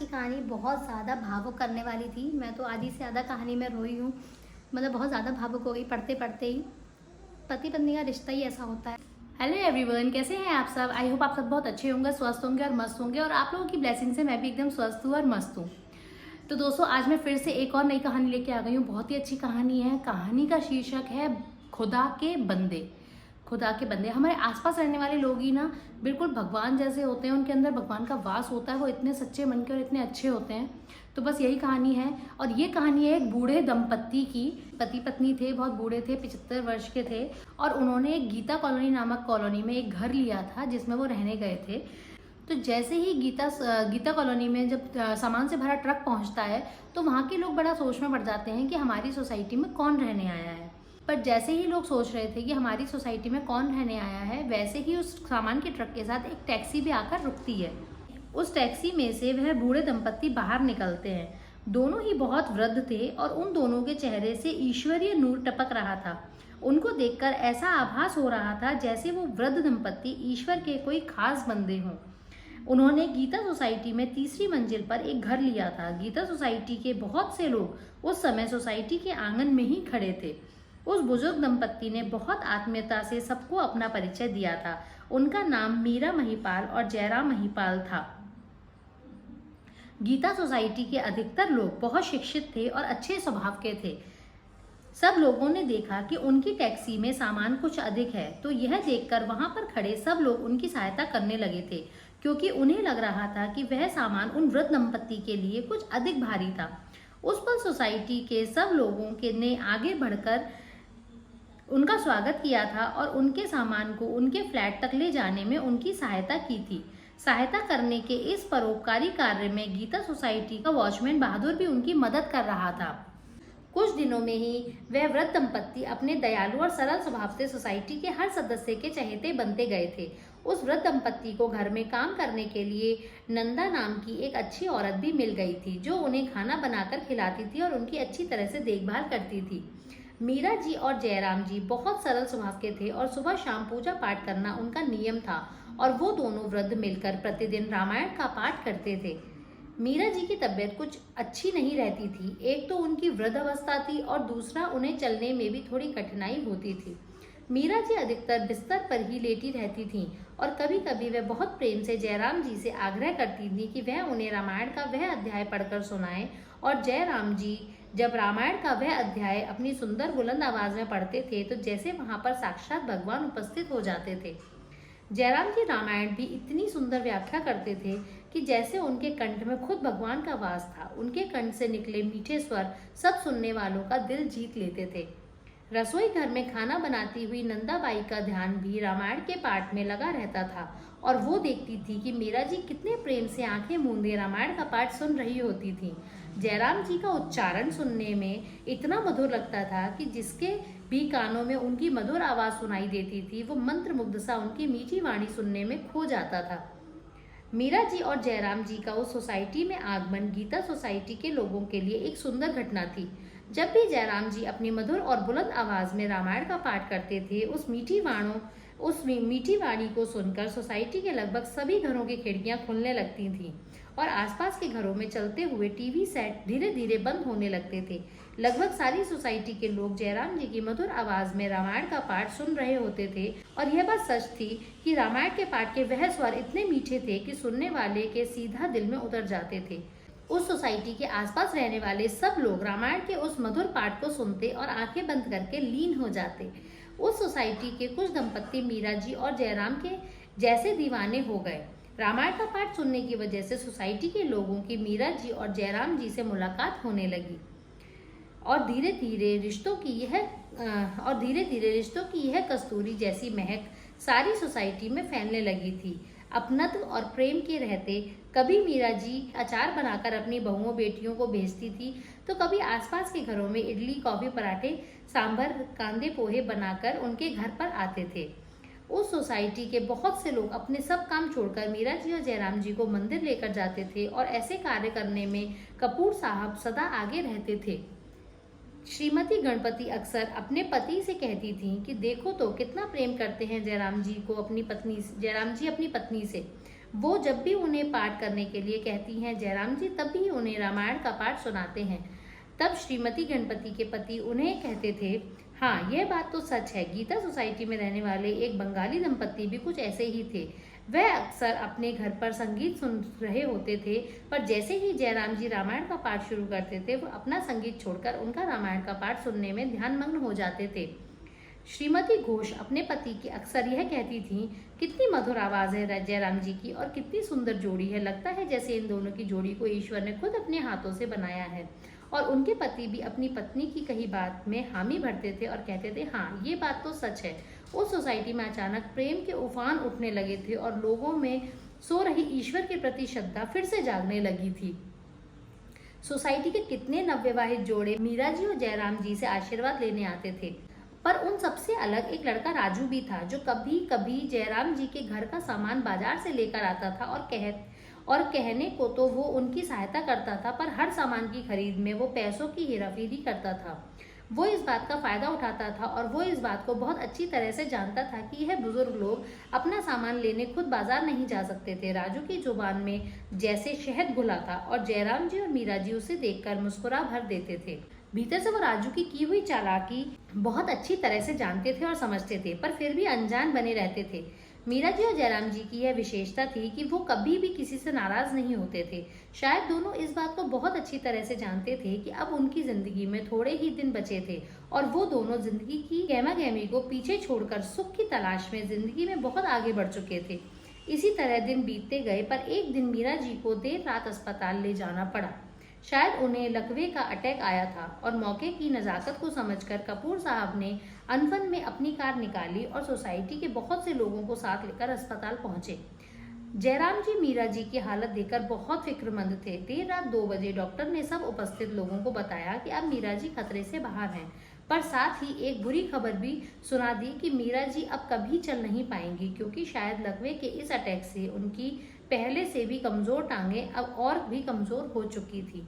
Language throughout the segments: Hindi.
की कहानी बहुत ज़्यादा भावुक करने वाली थी। मैं तो आधी से ज़्यादा कहानी में रोई हूँ। मतलब बहुत ज़्यादा भावुक हो गई पढ़ते पढ़ते ही। पति पत्नी का रिश्ता ही ऐसा होता है। हेलो एवरीवन, कैसे हैं आप सब? आई होप आप सब बहुत अच्छे होंगे, स्वस्थ होंगे और मस्त होंगे। और आप लोगों की ब्लेसिंग से मैं भी एकदम स्वस्थ हूँ और मस्त हूँ। तो दोस्तों, आज मैं फिर से एक और नई कहानी लेके आ गई हूँ। बहुत ही अच्छी कहानी है। कहानी का शीर्षक है खुदा के बंदे। खुदा के बंदे हमारे आसपास रहने वाले लोग ही ना बिल्कुल भगवान जैसे होते हैं। उनके अंदर भगवान का वास होता है। वो इतने सच्चे मन के और इतने अच्छे होते हैं। तो बस यही कहानी है। और ये कहानी है एक बूढ़े दंपत्ति की। पति पत्नी थे, बहुत बूढ़े थे, 75 वर्ष के थे। और उन्होंने एक गीता कॉलोनी नामक कॉलोनी में एक घर लिया था जिसमें वो रहने गए थे। तो जैसे ही गीता कॉलोनी में जब सामान से भरा ट्रक पहुंचता है तो वहाँ के लोग बड़ा सोच में पड़ जाते हैं कि हमारी सोसाइटी में कौन रहने आया है। पर जैसे ही लोग सोच रहे थे कि हमारी सोसाइटी में कौन रहने आया है, वैसे ही उस सामान के ट्रक के साथ एक टैक्सी भी आकर रुकती है। उस टैक्सी में से वह बूढ़े दंपत्ति बाहर निकलते हैं। दोनों ही बहुत वृद्ध थे और उन दोनों के चेहरे से ईश्वरीय नूर टपक रहा था। उनको देखकर ऐसा आभास हो रहा था जैसे वो वृद्ध दंपत्ति ईश्वर के कोई खास बंदे हों। उन्होंने गीता सोसाइटी में तीसरी मंजिल पर एक घर लिया था। गीता सोसाइटी के बहुत से लोग उस समय सोसाइटी के आंगन में ही खड़े थे। उस बुजुर्ग दंपत्ति ने बहुत आत्मीयता से सबको अपना परिचय दिया था। उनका नाम मीरा महिपाल और जयराम महिपाल था। गीता सोसाइटी के अधिकतर लोग बहुत शिक्षित थे और अच्छे स्वभाव के थे। सब लोगों ने देखा कि उनकी टैक्सी में सामान कुछ अधिक है, तो यह देखकर वहां पर खड़े सब लोग उनकी सहायता करने लगे थे, क्योंकि उन्हें लग रहा था कि वह सामान उन वृद्ध दंपत्ति के लिए कुछ अधिक भारी था। उस पर सोसाइटी के सब लोगों के ने आगे बढ़कर उनका स्वागत किया था और उनके सामान को उनके फ्लैट तक ले जाने में उनकी सहायता की थी। सहायता करने के इस परोपकारी कार्य में गीता सोसाइटी का वॉचमैन बहादुर भी उनकी मदद कर रहा था। कुछ दिनों में ही वह वृद्ध दंपत्ति अपने दयालु और सरल स्वभाव से सोसाइटी के हर सदस्य के चहेते बनते गए थे। उस वृद्ध दंपत्ति को घर में काम करने के लिए नंदा नाम की एक अच्छी औरत भी मिल गई थी, जो उन्हें खाना बनाकर खिलाती थी और उनकी अच्छी तरह से देखभाल करती थी। मीरा जी और जयराम जी बहुत सरल स्वभाव के थे और सुबह शाम पूजा पाठ करना उनका नियम था। और वो दोनों वृद्ध मिलकर प्रतिदिन रामायण का पाठ करते थे। मीरा जी की तबीयत कुछ अच्छी नहीं रहती थी। एक तो उनकी वृद्ध अवस्था थी और दूसरा उन्हें चलने में भी थोड़ी कठिनाई होती थी। मीरा जी अधिकतर बिस्तर पर ही लेटी रहती थीं और कभी कभी वह बहुत प्रेम से जयराम जी से आग्रह करती थी कि वह उन्हें रामायण का वह अध्याय पढ़कर सुनाएं। और जयराम जी जब रामायण का वह अध्याय अपनी सुंदर बुलंद आवाज में पढ़ते थे तो जैसे वहां पर साक्षात भगवान उपस्थित हो जाते थे। जयराम जी रामायण की इतनी सुंदर व्याख्या करते थे कि जैसे उनके कंठ में खुद भगवान का वास था। उनके कंठ से निकले मीठे स्वर सब सुनने वालों का दिल जीत लेते थे। रसोई घर में खाना बनाती हुई नंदाबाई का ध्यान भी रामायण के पाठ में लगा रहता था और वो देखती थी कि मीरा जी कितने प्रेम से आंखें मूंदे रामायण का पाठ सुन रही होती थी। जयराम जी का उच्चारण सुनने में इतना मधुर लगता था कि जिसके भी कानों में उनकी मधुर आवाज सुनाई देती थी, वो मंत्रमुग्ध सा उनकी मीठी वाणी सुनने में खो जाता था। मीरा जी और जयराम जी का उस सोसाइटी में आगमन गीता सोसाइटी के लोगों के लिए एक सुंदर घटना थी। जब भी जयराम जी अपनी मधुर और बुलंद आवाज में रामायण का पाठ करते थे, उस मीठी वाणी को सुनकर सोसाइटी के लगभग सभी घरों की खिड़कियां खुलने लगती थीं और आसपास के घरों में चलते हुए टीवी सेट धीरे धीरे बंद होने लगते थे। लगभग सारी सोसाइटी के लोग जयराम जी की मधुर आवाज में रामायण का पाठ सुन रहे होते थे और यह बात सच थी कि रामायण के पाठ के वह स्वर इतने मीठे थे कि सुनने वाले के सीधा दिल में उतर जाते थे। उस सोसाइटी के आसपास रहने वाले सब लोग रामायण के उस मधुर पाठ को सुनते और आंखें बंद करके लीन हो जाते। उस सोसाइटी के कुछ दंपत्ति मीरा जी और जयराम के जैसे दीवाने हो गए। रामायण का पाठ सुनने की वजह से सोसाइटी के लोगों की मीरा जी और जयराम जी से मुलाकात होने लगी और धीरे धीरे रिश्तों की यह कस्तूरी जैसी महक सारी सोसाइटी में फैलने लगी थी। अपनत्व और प्रेम के रहते कभी मीरा जी अचार बनाकर अपनी बहुओं बेटियों को भेजती थी, तो कभी आसपास के घरों में इडली, कॉफी, पराठे, सांभर, कांदे पोहे बनाकर उनके घर पर आते थे। उस सोसाइटी के बहुत से लोग अपने सब काम छोड़कर मीरा जी और जयराम जी को मंदिर लेकर जाते थे और ऐसे कार्य करने में कपूर साहब सदा आगे रहते थे। श्रीमती गणपति अक्सर अपने पति से कहती थीं कि देखो तो कितना प्रेम करते हैं जयराम जी अपनी पत्नी से। वो जब भी उन्हें पाठ करने के लिए कहती हैं जयराम जी तब भी उन्हें रामायण का पाठ सुनाते हैं। तब श्रीमती गणपति के पति उन्हें कहते थे, हाँ यह बात तो सच है, गीता सोसाइटी में रहने वाले एक बंगाली दंपत्ति भी कुछ ऐसे ही थे। वह अक्सर अपने घर पर संगीत सुन रहे होते थे, पर जैसे ही जयराम जी रामायण का पाठ शुरू करते थे वो अपना संगीत छोड़कर उनका रामायण का पाठ सुनने में ध्यानमग्न हो जाते थे। श्रीमती घोष अपने पति की अक्सर यह कहती थीं, कितनी मधुर आवाज है जयराम जी की और कितनी सुंदर जोड़ी है, लगता है जैसे इन दोनों की जोड़ी को ईश्वर ने खुद अपने हाथों से बनाया है। और उनके पति भी अपनी पत्नी की कही बात में हामी भरते थे और कहते थे, हाँ ये बात तो सच है। उस सोसाइटी में अचानक प्रेम के उफान उठने लगे थे और लोगों में सो रही ईश्वर के प्रति श्रद्धा फिर से जागने लगी थी। सोसाइटी के कितने नवविवाहित जोड़े मीरा जी और जयराम जी से आशीर्वाद लेने आते थे, पर उन सबसे अलग एक लड़का राजू भी था जो कभी कभी जयराम जी के घर का सामान बाजार से लेकर आता था और कहने को तो वो उनकी सहायता करता था, पर हर सामान की खरीद में वो पैसों की हेराफेरी करता था। वो इस बात का फायदा उठाता था और वो इस बात को बहुत अच्छी तरह से जानता था कि यह बुजुर्ग लोग अपना सामान लेने खुद बाजार नहीं जा सकते थे। राजू की जुबान में जैसे शहद घुला था और जयराम जी और मीरा जी उसे देखकर मुस्कुरा भर देते थे। भीतर से वो राजू की हुई चालाकी बहुत अच्छी तरह से जानते थे और समझते थे, पर फिर भी अनजान बने रहते थे। मीरा जी और जयराम जी की यह विशेषता थी कि वो कभी भी किसी से नाराज नहीं होते थे। शायद दोनों इस बात को बहुत अच्छी तरह से जानते थे कि अब उनकी जिंदगी में थोड़े ही दिन बचे थे और वो दोनों जिंदगी की गहमागहमी को पीछे छोड़कर सुख की तलाश में जिंदगी में बहुत आगे बढ़ चुके थे। इसी तरह दिन बीतते गए, पर एक दिन मीरा जी को देर रात अस्पताल ले जाना पड़ा। शायद उन्हें लकवे का अटैक आया था और मौके की नज़ाकत को समझकर कपूर साहब ने अनफन में अपनी कार निकाली और सोसाइटी के बहुत से लोगों को साथ लेकर अस्पताल पहुंचे। जयराम जी मीरा जी की हालत देखकर बहुत फिक्रमंद थे। देर रात 2 बजे डॉक्टर ने सब उपस्थित लोगों को बताया कि अब मीरा जी खतरे से बाहर हैं, पर साथ ही एक बुरी खबर भी सुना दी कि मीरा जी अब कभी चल नहीं पाएंगी, क्योंकि शायद लकवे के इस अटैक से उनकी पहले से भी कमजोर टांगें अब और भी कमजोर हो चुकी थी।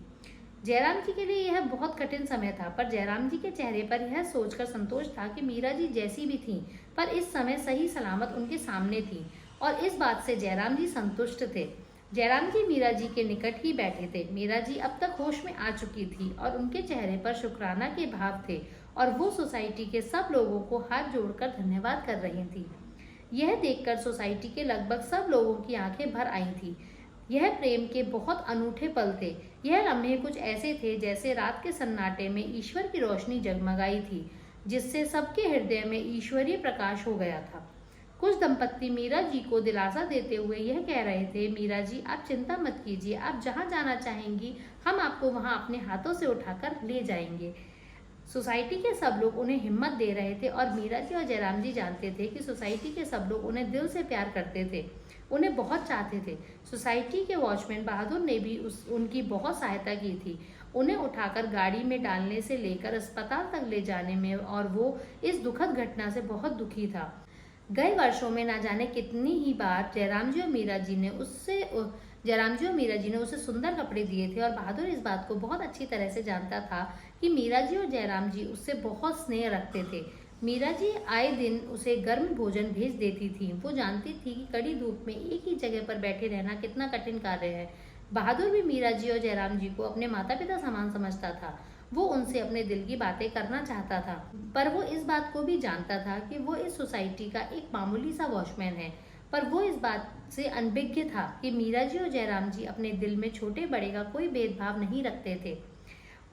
जयराम जी के लिए यह बहुत कठिन समय था, पर जयराम जी के चेहरे पर यह सोचकर संतोष था कि मीरा जी जैसी भी थीं, पर इस समय सही सलामत उनके सामने थी और इस बात से जयराम जी संतुष्ट थे। जयराम जी मीरा जी के निकट ही बैठे थे। मीरा जी अब तक होश में आ चुकी थी और उनके चेहरे पर शुक्राना के भाव थे और वो सोसाइटी के सब लोगों को हाथ जोड़कर धन्यवाद कर रही थी। यह देखकर सोसाइटी के लगभग सब लोगों की आंखें भर आई थी। यह प्रेम के बहुत अनूठे पल थे। यह लम्हे कुछ ऐसे थे जैसे रात के सन्नाटे में ईश्वर की रोशनी जगमगाई थी, जिससे सबके हृदय में ईश्वरीय प्रकाश हो गया था। कुछ दंपत्ति मीरा जी को दिलासा देते हुए यह कह रहे थे, मीरा जी आप चिंता मत कीजिए, आप जहाँ जाना चाहेंगी हम आपको वहाँ अपने हाथों से उठाकर ले जाएंगे। सोसाइटी के सब लोग उन्हें हिम्मत दे रहे थे और मीरा जी और जयराम जी जानते थे कि सोसाइटी के सब लोग उन्हें दिल से प्यार करते थे, उन्हें बहुत चाहते थे। सोसाइटी के वॉचमैन बहादुर ने भी उनकी बहुत सहायता की थी, उन्हें उठाकर गाड़ी में डालने से लेकर अस्पताल तक ले जाने में, और वो इस दुखद घटना से बहुत दुखी था। गए वर्षों में ना जाने कितनी ही बार जयराम जी और मीरा जी ने उसे सुंदर कपड़े दिए थे और बहादुर इस बात को बहुत अच्छी तरह से जानता था कि मीरा जी और जयराम जी उससे बहुत स्नेह रखते थे। मीरा जी आए दिन उसे गर्म भोजन भेज देती थी। वो जानती थी कि कड़ी धूप में एक ही जगह पर बैठे रहना कितना कठिन कार्य है। बहादुर भी मीरा जी और जयराम जी को अपने माता पिता समान समझता था। वो उनसे अपने दिल की बातें करना चाहता था, पर वो इस बात को भी जानता था कि वो इस सोसाइटी का एक मामूली सा वॉचमैन है। पर वो इस बात से अनभिज्ञ था कि मीरा जी और जयराम जी अपने दिल में छोटे बड़े का कोई भेदभाव नहीं रखते थे।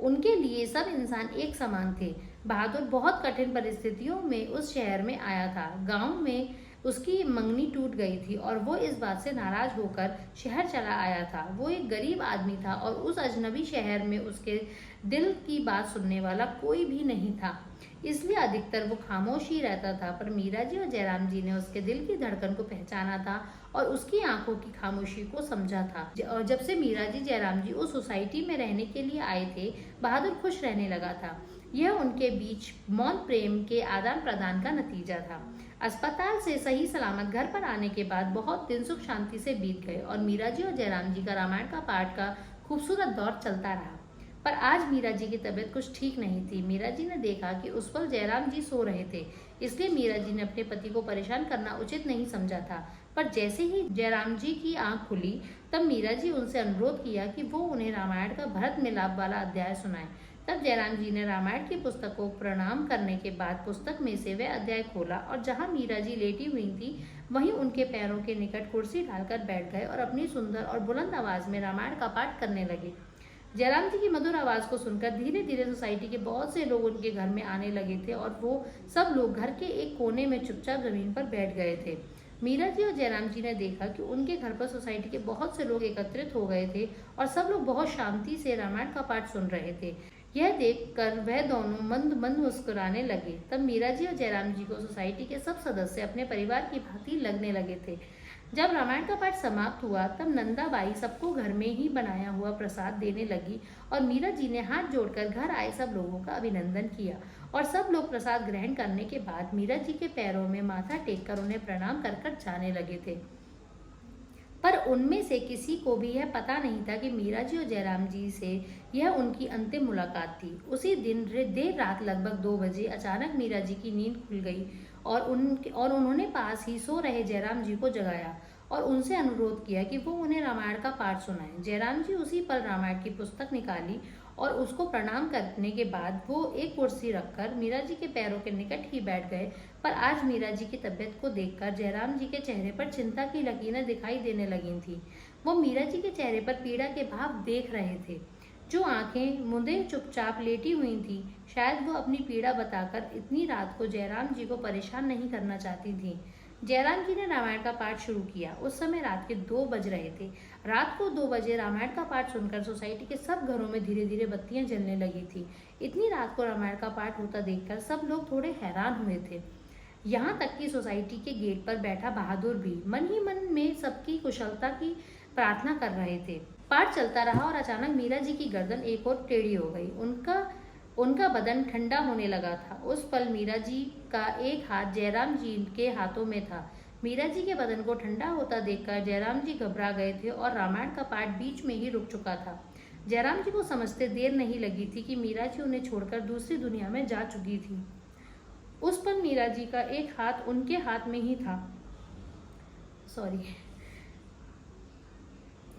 उनके लिए सब इंसान एक समान थे। बहादुर बहुत कठिन परिस्थितियों में उस शहर में आया था। गांव में उसकी मंगनी टूट गई थी और वो इस बात से नाराज होकर शहर चला आया था। वो एक गरीब आदमी था और उस अजनबी शहर में उसके दिल की बात सुनने वाला कोई भी नहीं था, इसलिए अधिकतर वो खामोश ही रहता था। पर मीरा जी और जयराम जी ने उसके दिल की धड़कन को पहचाना था और उसकी आंखों की खामोशी को समझा था। और जब से मीरा जी जयराम जी उस सोसाइटी में रहने के लिए आए थे, बहादुर खुश रहने लगा था। यह उनके बीच मौन प्रेम के आदान प्रदान का नतीजा था। अस्पताल से सही सलामत घर पर आने के बाद बहुत दिन सुख शांति से बीत गए और मीरा जी और जयराम जी का रामायण का पाठ का खूबसूरत दौर चलता रहा। पर आज मीरा जी की तबीयत कुछ ठीक नहीं थी। मीरा जी ने देखा कि उस पल जयराम जी सो रहे थे, इसलिए मीरा जी ने अपने पति को परेशान करना उचित नहीं समझा था। पर जैसे ही जयराम जी की आंख खुली तब मीरा जी उनसे अनुरोध किया कि वो उन्हें रामायण का भरत मिलाप वाला अध्याय सुनाएं। तब जयराम जी ने रामायण की पुस्तक को प्रणाम करने के बाद पुस्तक में से वह अध्याय खोला और जहां मीरा जी लेटी हुई थी वहीं उनके पैरों के निकट कुर्सी डालकर बैठ गए और अपनी सुंदर और बुलंद आवाज में रामायण का पाठ करने लगे। जयराम जी की मधुर आवाज को सुनकर धीरे धीरे सोसाइटी के बहुत से लोग उनके घर में आने लगे थे और वो सब लोग घर के एक कोने में चुपचाप जमीन पर बैठ गए थे। मीरा जी और जयराम जी ने देखा कि उनके घर पर सोसाइटी के बहुत से लोग एकत्रित हो गए थे और सब लोग बहुत शांति से रामायण का पाठ सुन रहे थे। यह देखकर वह दोनों मंद मंद मुस्कुराने लगे। तब मीरा जी और जयराम जी को सोसाइटी के सब सदस्य अपने परिवार की भांति लगने लगे थे। जब रामायण का पाठ समाप्त हुआ तब नंदाबाई सबको घर में ही बनाया हुआ प्रसाद देने लगी और मीरा जी ने हाथ जोड़कर घर आए सब लोगों का अभिनंदन किया और सब लोग प्रसाद ग्रहण करने के बाद मीरा जी के पैरों में माथा टेककर उन्हें प्रणाम कर कर जाने लगे थे। पर उनमें से किसी को भी यह पता नहीं था कि मीरा जी और जयराम जी से यह उनकी अंतिम मुलाकात थी। उसी दिन देर रात लगभग 2 बजे अचानक मीरा जी की नींद खुल गई और उन्होंने पास ही सो रहे जयराम जी को जगाया और उनसे अनुरोध किया कि वो उन्हें रामायण का पाठ सुनाएं। जयराम जी उसी पल रामायण की पुस्तक निकाली और उसको प्रणाम करने के बाद वो एक कुर्सी रखकर मीरा जी के पैरों के निकट ही बैठ गए। पर आज मीरा जी की तबीयत को देखकर जयराम जी के चेहरे पर चिंता की लकीरें दिखाई देने लगी थी। वो मीरा जी के चेहरे पर पीड़ा के भाव देख रहे थे। जो आंखें मुंदे चुपचाप लेटी हुई थी, शायद वो अपनी पीड़ा बताकर इतनी रात को जयराम जी को परेशान नहीं करना चाहती थी। जयराम जी ने रामायण का पाठ शुरू किया। उस समय रात के 2 बज रहे थे। रात को 2 बजे रामायण का पाठ सुनकर सोसाइटी के सब घरों में धीरे धीरे बत्तियां जलने लगी थी। इतनी रात को रामायण का पाठ होता देखकर सब लोग थोड़े हैरान हुए थे। यहाँ तक कि सोसाइटी के गेट पर बैठा बहादुर भी मन ही मन में सबकी कुशलता की प्रार्थना कर रहे थे। पाठ चलता रहा और अचानक मीरा जी की गर्दन एक और टेढ़ी हो गई। उनका बदन ठंडा होने लगा था। उस पल मीरा जी का एक हाथ जयराम जी के हाथों में था। मीरा जी के बदन को ठंडा होता देखकर जयराम जी घबरा गए थे और रामायण का पाठ बीच में ही रुक चुका था। जयराम जी को समझते देर नहीं लगी थी कि मीरा जी उन्हें छोड़कर दूसरी दुनिया में जा चुकी थी। उस पल मीरा जी का एक हाथ उनके हाथ में ही था,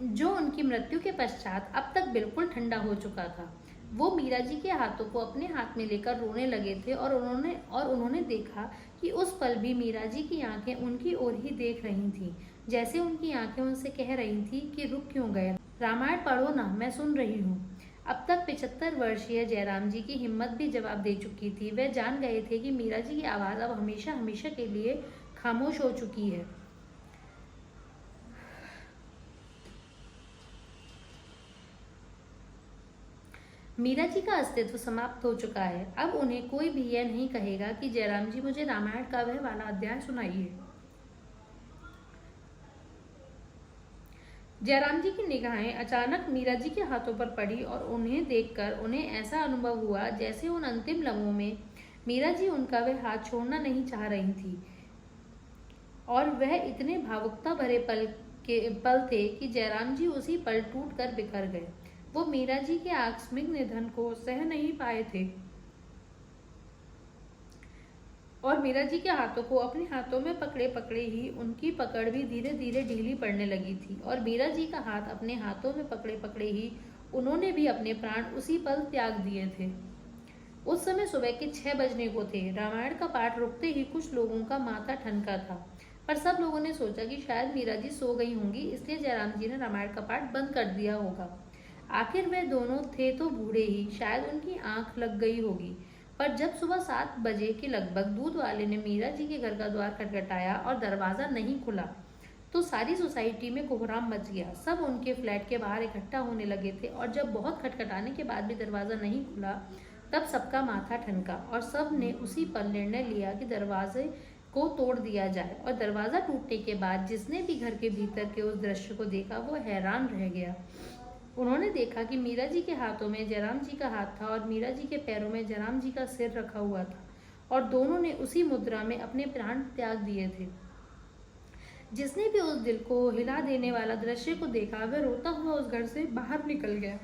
जो उनकी मृत्यु के पश्चात अब तक बिल्कुल ठंडा हो चुका था। वो मीरा जी के हाथों को अपने हाथ में लेकर रोने लगे थे और उन्होंने देखा कि उस पल भी मीरा जी की आंखें उनकी ओर ही देख रही थीं, जैसे उनकी आंखें उनसे कह रही थी कि रुक क्यों गए, रामायण पढ़ो ना, मैं सुन रही हूँ। अब तक 75 वर्षीय जयराम जी की हिम्मत भी जवाब दे चुकी थी। वे जान गए थे कि मीरा जी की आवाज अब हमेशा हमेशा के लिए खामोश हो चुकी है। मीरा जी का अस्तित्व समाप्त हो चुका है। अब उन्हें कोई भी यह नहीं कहेगा कि जयराम जी मुझे रामायण का वह वाला अध्याय सुनाइए। जयराम जी की निगाहें अचानक मीरा जी के हाथों पर पड़ी और उन्हें देखकर उन्हें ऐसा अनुभव हुआ जैसे उन अंतिम लम्हों में मीरा जी उनका वह हाथ छोड़ना नहीं चाह रही थी और वह इतने भावुकता भरे पल थे कि जयराम जी उसी पल टूट कर बिखर गए। वो मीरा जी के आकस्मिक निधन को सह नहीं पाए थे और मीरा जी के हाथों को अपने हाथों में पकड़े पकड़े ही उनकी पकड़ भी धीरे धीरे ढीली पड़ने लगी थी और मीरा जी का हाथ अपने हाथों में पकड़े पकड़े ही उन्होंने भी अपने प्राण उसी पल त्याग दिए थे। उस समय सुबह के 6 बजने को थे। रामायण का पाठ रुकते ही कुछ लोगों का माथा ठनका था, पर सब लोगों ने सोचा कि शायद मीरा जी सो गई होंगी, इसलिए जयराम जी ने रामायण का पाठ बंद कर दिया होगा। आखिर वे दोनों थे तो बूढ़े ही, शायद उनकी आंख लग गई होगी। पर जब सुबह 7 बजे के लगभग दूध वाले ने मीरा जी के घर का द्वार खटखटाया और दरवाजा नहीं खुला तो सारी सोसाइटी में कोहराम मच गया। सब उनके फ्लैट के बाहर इकट्ठा होने लगे थे और जब बहुत खटखटाने के बाद भी दरवाजा नहीं खुला तब सबका माथा ठनका और सब ने उसी पल निर्णय लिया कि दरवाजे को तोड़ दिया जाए। और दरवाजा टूटने के बाद जिसने भी घर के भीतर के उस दृश्य को देखा वो हैरान रह गया। उन्होंने देखा कि मीरा जी के हाथों में जयराम जी का हाथ था और मीरा जी के पैरों में जयराम जी का सिर रखा हुआ था और दोनों ने उसी मुद्रा में अपने प्राण त्याग दिए थे। जिसने भी उस दिल को हिला देने वाला दृश्य को देखा वह रोता हुआ उस घर से बाहर निकल गया।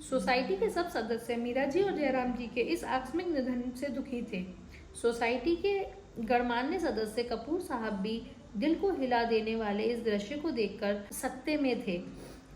सोसाइटी के सब सदस्य मीरा जी और जयराम जी के इस आकस्मिक निधन से दुखी थे। सोसाइटी के गणमान्य सदस्य कपूर साहब भी दिल को हिला देने वाले इस दृश्य को देखकर सकते में थे।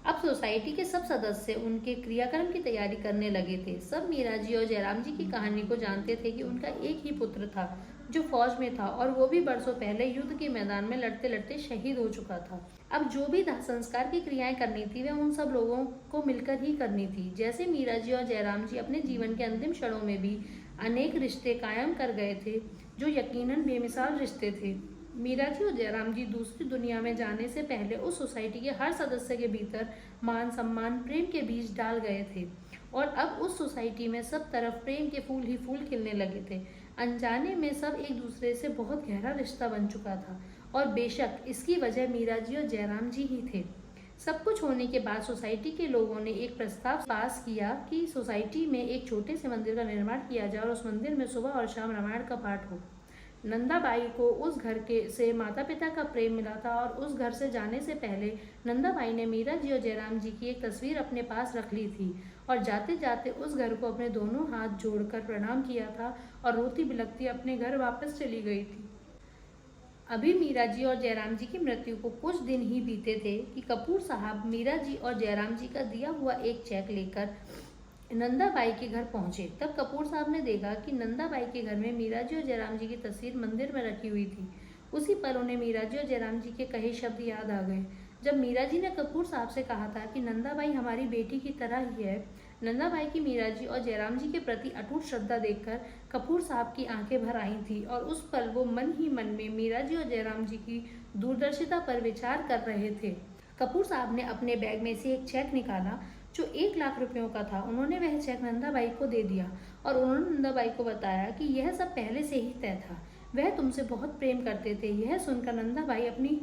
अब सोसाइटी के सब सदस्य उनके क्रियाक्रम की तैयारी करने लगे थे। सब मीरा जी और जयराम जी की कहानी को जानते थे कि उनका एक ही पुत्र था जो फौज में था, और वो भी बरसों पहले युद्ध के मैदान में लड़ते लड़ते शहीद हो चुका था। अब जो भी दाह संस्कार की क्रियाएं करनी थी वह उन सब लोगों को मिलकर ही करनी थी। जैसे मीरा जी और जयराम जी अपने जीवन के अंतिम क्षणों में भी अनेक रिश्ते कायम कर गए थे जो यकीनन बेमिसाल रिश्ते थे। मीरा जी और जयराम जी दूसरी दुनिया में जाने से पहले उस सोसाइटी के हर सदस्य के भीतर मान सम्मान प्रेम के बीज डाल गए थे, और अब उस सोसाइटी में सब तरफ प्रेम के फूल ही फूल खिलने लगे थे। अनजाने में सब एक दूसरे से बहुत गहरा रिश्ता बन चुका था, और बेशक इसकी वजह मीरा जी और जयराम जी ही थे। सब कुछ होने के बाद सोसाइटी के लोगों ने एक प्रस्ताव पास किया कि सोसाइटी में एक छोटे से मंदिर का निर्माण किया जाए और उस मंदिर में सुबह और शाम रामायण का पाठ हो। नंदाबाई को उस घर के से माता पिता का प्रेम मिला था, और उस घर से जाने से पहले नंदाबाई ने मीरा जी और जयराम जी की एक तस्वीर अपने पास रख ली थी, और जाते जाते उस घर को अपने दोनों हाथ जोड़कर प्रणाम किया था और रोती बिलखती अपने घर वापस चली गई थी। अभी मीरा जी और जयराम जी की मृत्यु को कुछ दिन ही बीते थे कि कपूर साहब मीरा जी और जयराम जी का दिया हुआ एक चेक लेकर नंदाबाई के घर पहुंचे। तब कपूर साहब ने देखा कि नंदाबाई के घर में मीरा जी और जयराम जी की तस्वीर मंदिर में रखी हुई थी। उसी पर उन्हें मीरा जी और जयराम जी के कहे शब्द याद आ गए। जब मीरा जी ने कपूर साहब से कहा था कि नंदाबाई हमारी बेटी की तरह ही है, नंदाबाई की मीरा जी और जयराम जी के प्रति अटूट श्रद्धा देखकर कपूर साहब की आंखें भर आई थी, और उस पल वो मन ही मन में मीरा जी और जयराम जी की दूरदर्शिता पर विचार कर रहे थे। कपूर साहब ने अपने बैग में से एक चेक निकाला जो 1 लाख रुपयों का था। उन्होंने वह चेक नंदाबाई को दे दिया, और उन्होंने नंदाबाई को बताया कि यह सब पहले से ही तय था, वह तुमसे बहुत प्रेम करते थे। यह सुनकर नंदाबाई अपनी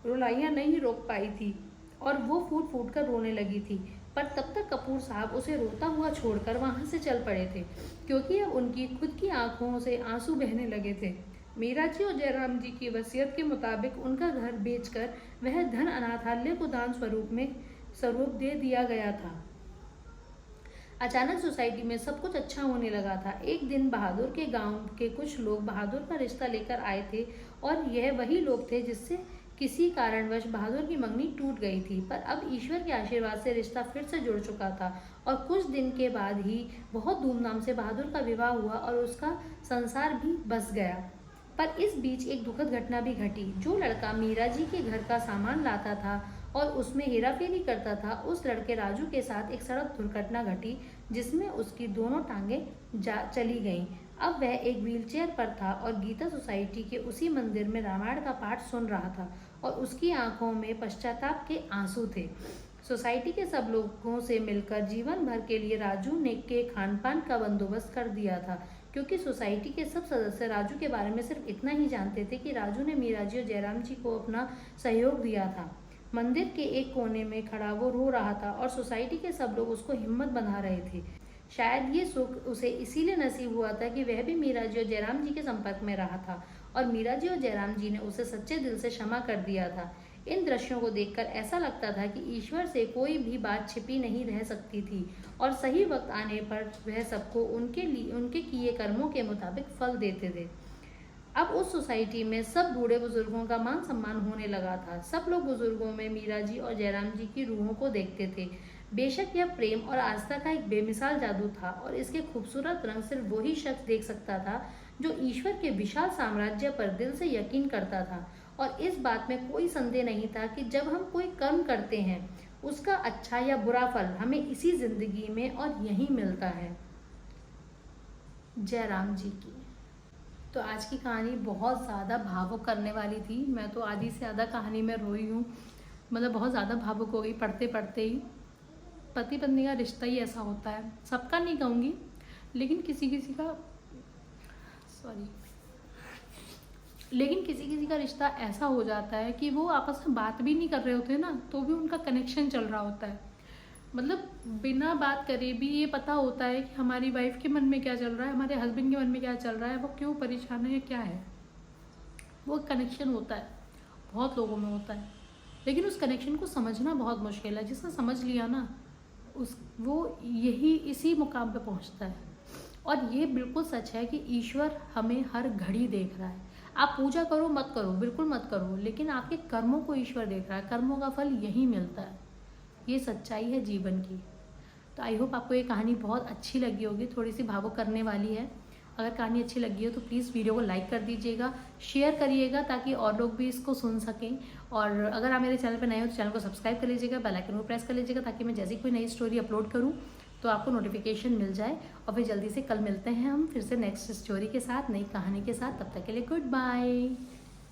रुलाइयाँ नहीं रोक पाई थी, और वो फूट फूट कर रोने लगी थी। पर तब तक कपूर साहब उसे रोता हुआ छोड़कर वहां से चल पड़े थे, क्योंकि अब उनकी खुद की आंखों से आंसू बहने लगे थे। मीरा जी और जयराम जी की वसीयत के मुताबिक उनका घर बेचकर वह धन अनाथालय को दान स्वरूप दे दिया गया था। अचानक सोसाइटी में सब कुछ अच्छा होने लगा था। एक दिन बहादुर के गांव के कुछ लोग बहादुर का रिश्ता लेकर आए थे, और यह वही लोग थे जिससे किसी कारणवश बहादुर की मंगनी टूट गई थी। पर अब ईश्वर के आशीर्वाद से रिश्ता फिर से जुड़ चुका था, और कुछ दिन के बाद ही बहुत धूमधाम से बहादुर का विवाह हुआ और उसका संसार भी बस गया। पर इस बीच एक दुखद घटना भी घटी। जो लड़का मीरा जी के घर का सामान लाता था और उसमें हेराफेरी करता था, उस लड़के राजू के साथ एक सड़क दुर्घटना घटी जिसमें उसकी दोनों टांगें चली गईं। अब वह एक व्हीलचेयर पर था और गीता सोसाइटी के उसी मंदिर में रामायण का पाठ सुन रहा था, और उसकी आंखों में पश्चाताप के आंसू थे। सोसाइटी के सब लोगों से मिलकर जीवन भर के लिए राजू ने के खान पान का बंदोबस्त कर दिया था, क्योंकि सोसाइटी के सब सदस्य राजू के बारे में सिर्फ इतना ही जानते थे कि राजू ने मीरा जी और जयराम जी को अपना सहयोग दिया था। मंदिर के एक कोने में खड़ा वो रो रहा था, और सोसाइटी के सब लोग उसको हिम्मत बंधा रहे थे। शायद ये सुख उसे इसीलिए नसीब हुआ था कि वह भी मीरा जी और जयराम जी के संपर्क में रहा था, और मीरा जी और जयराम जी ने उसे सच्चे दिल से क्षमा कर दिया था। इन दृश्यों को देखकर ऐसा लगता था कि ईश्वर से कोई भी बात छिपी नहीं रह सकती थी, और सही वक्त आने पर वह सबको उनके किए कर्मों के मुताबिक फल देते थे। अब उस सोसाइटी में सब बूढ़े बुजुर्गों का मान सम्मान होने लगा था। सब लोग बुजुर्गों में मीरा जी और जयराम जी की रूहों को देखते थे। बेशक यह प्रेम और आस्था का एक बेमिसाल जादू था, और इसके खूबसूरत रंग सिर्फ वही शख्स देख सकता था जो ईश्वर के विशाल साम्राज्य पर दिल से यकीन करता था। और इस बात में कोई संदेह नहीं था कि जब हम कोई कर्म करते हैं उसका अच्छा या बुरा फल हमें इसी जिंदगी में और यहीं मिलता है। जयराम जी की तो आज की कहानी बहुत ज़्यादा भावुक करने वाली थी। मैं तो आधी से ज़्यादा कहानी में रोई हूँ, मतलब बहुत ज़्यादा भावुक हो गई पढ़ते पढ़ते ही। पति पत्नी का रिश्ता ही ऐसा होता है, सबका नहीं कहूँगी, लेकिन किसी किसी का रिश्ता ऐसा हो जाता है कि वो आपस में बात भी नहीं कर रहे होते ना, तो भी उनका कनेक्शन चल रहा होता है। मतलब बिना बात करे भी ये पता होता है कि हमारी वाइफ के मन में क्या चल रहा है, हमारे हस्बैंड के मन में क्या चल रहा है, वो क्यों परेशान है, क्या है। वो कनेक्शन होता है, बहुत लोगों में होता है, लेकिन उस कनेक्शन को समझना बहुत मुश्किल है। जिसने समझ लिया ना वो इसी मुकाम पे पहुंचता है। और ये बिल्कुल सच है कि ईश्वर हमें हर घड़ी देख रहा है। आप पूजा करो मत करो, बिल्कुल मत करो, लेकिन आपके कर्मों को ईश्वर देख रहा है, कर्मों का फल यही मिलता है। ये सच्चाई है जीवन की। तो आई होप आपको ये कहानी बहुत अच्छी लगी होगी, थोड़ी सी भावुक करने वाली है। अगर कहानी अच्छी लगी हो तो प्लीज़ वीडियो को लाइक कर दीजिएगा, शेयर करिएगा ताकि और लोग भी इसको सुन सकें। और अगर आप मेरे चैनल पर नए हो तो चैनल को सब्सक्राइब कर लीजिएगा, बेल आइकन को प्रेस कर लीजिएगा ताकि मैं जैसे कोई नई स्टोरी अपलोड करूँ तो आपको नोटिफिकेशन मिल जाए। और फिर जल्दी से कल मिलते हैं हम फिर से नेक्स्ट स्टोरी के साथ, नई कहानी के साथ। तब तक के लिए गुड बाय।